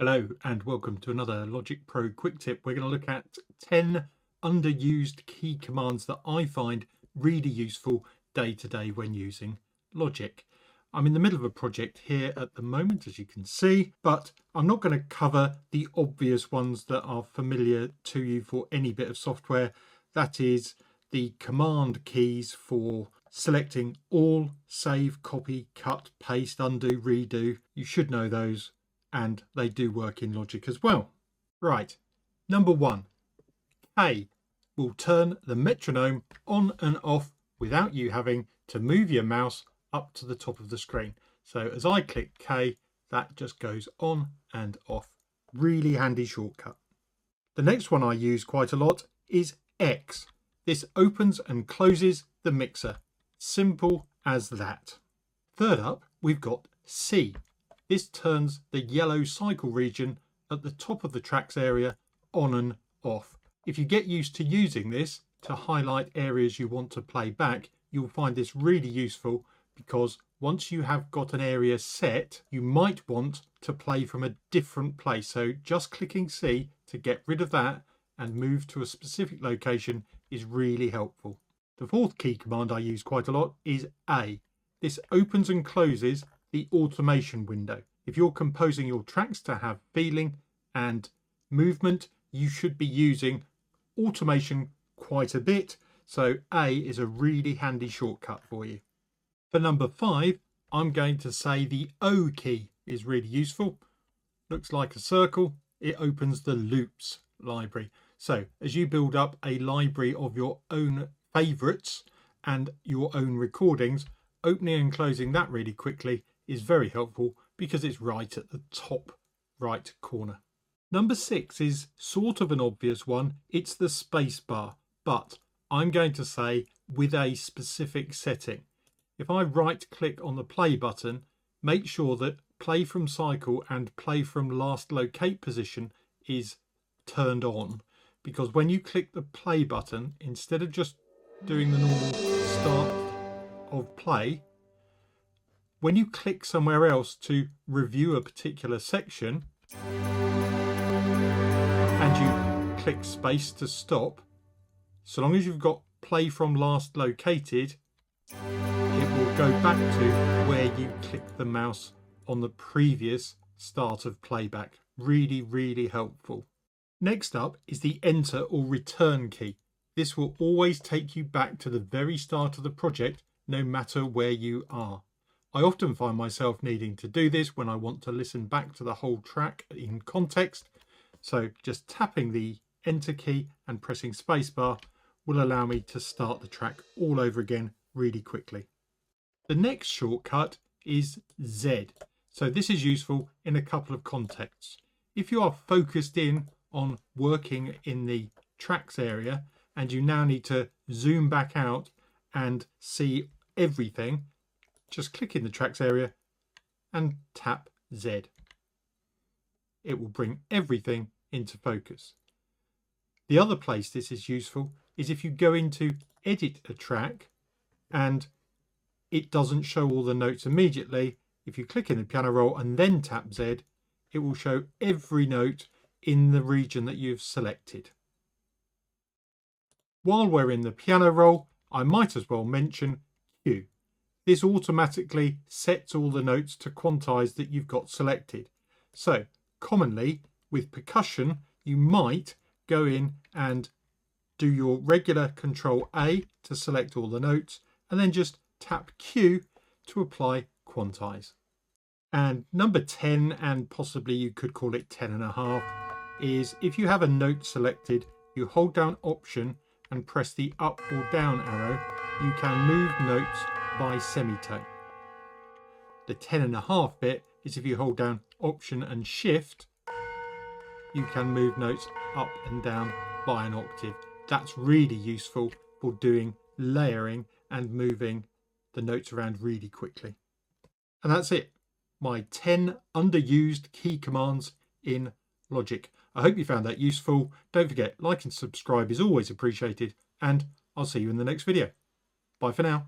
Hello and welcome to another Logic Pro quick tip. We're going to look at 10 underused key commands that I find really useful day to day when using Logic. I'm in the middle of a project here at the moment, as you can see, but I'm not going to cover the obvious ones that are familiar to you for any bit of software. That is the command keys for selecting all, save, copy, cut, paste, undo, redo. You should know those, and they do work in Logic as well. Right, number one, K will turn the metronome on and off without you having to move your mouse up to the top of the screen. So as I click K, that just goes on and off. Really handy shortcut. The next one I use quite a lot is X. This opens and closes the mixer. Simple as that. Third up, we've got C. This turns the yellow cycle region at the top of the tracks area on and off. If you get used to using this to highlight areas you want to play back, you'll find this really useful, because once you have got an area set, you might want to play from a different place. So just clicking C to get rid of that and move to a specific location is really helpful. The fourth key command I use quite a lot is A. This opens and closes the automation window. If you're composing your tracks to have feeling and movement, you should be using automation quite a bit. So A is a really handy shortcut for you. For number 5, I'm going to say the O key is really useful. Looks like a circle. It opens the loops library. So as you build up a library of your own favorites and your own recordings, opening and closing that really quickly is very helpful, because it's right at the top right corner. Number 6 is sort of an obvious one. It's the space bar, but I'm going to say with a specific setting. If I right click on the play button, make sure that play from cycle and play from last locate position is turned on, because when you click the play button, instead of just doing the normal start of play, when you click somewhere else to review a particular section and you click space to stop, so long as you've got play from last located, it will go back to where you clicked the mouse on the previous start of playback. Really, really helpful. Next up is the enter or return key. This will always take you back to the very start of the project, no matter where you are. I often find myself needing to do this when I want to listen back to the whole track in context. So just tapping the enter key and pressing spacebar will allow me to start the track all over again really quickly. The next shortcut is Z. So this is useful in a couple of contexts. If you are focused in on working in the tracks area and you now need to zoom back out and see everything, just click in the tracks area and tap Z. It will bring everything into focus. The other place this is useful is if you go into edit a track and it doesn't show all the notes immediately. If you click in the piano roll and then tap Z, it will show every note in the region that you've selected. While we're in the piano roll, I might as well mention Q. This automatically sets all the notes to quantize that you've got selected. So commonly with percussion, you might go in and do your regular Control A to select all the notes, and then just tap Q to apply quantize. And number 10, and possibly you could call it 10.5, is if you have a note selected, you hold down Option and press the up or down arrow, you can move notes by semitone. The 10.5 bit is if you hold down Option and Shift, you can move notes up and down by an octave. That's really useful for doing layering and moving the notes around really quickly. And that's it. My 10 underused key commands in Logic. I hope you found that useful. Don't forget, like and subscribe is always appreciated, and I'll see you in the next video. Bye for now.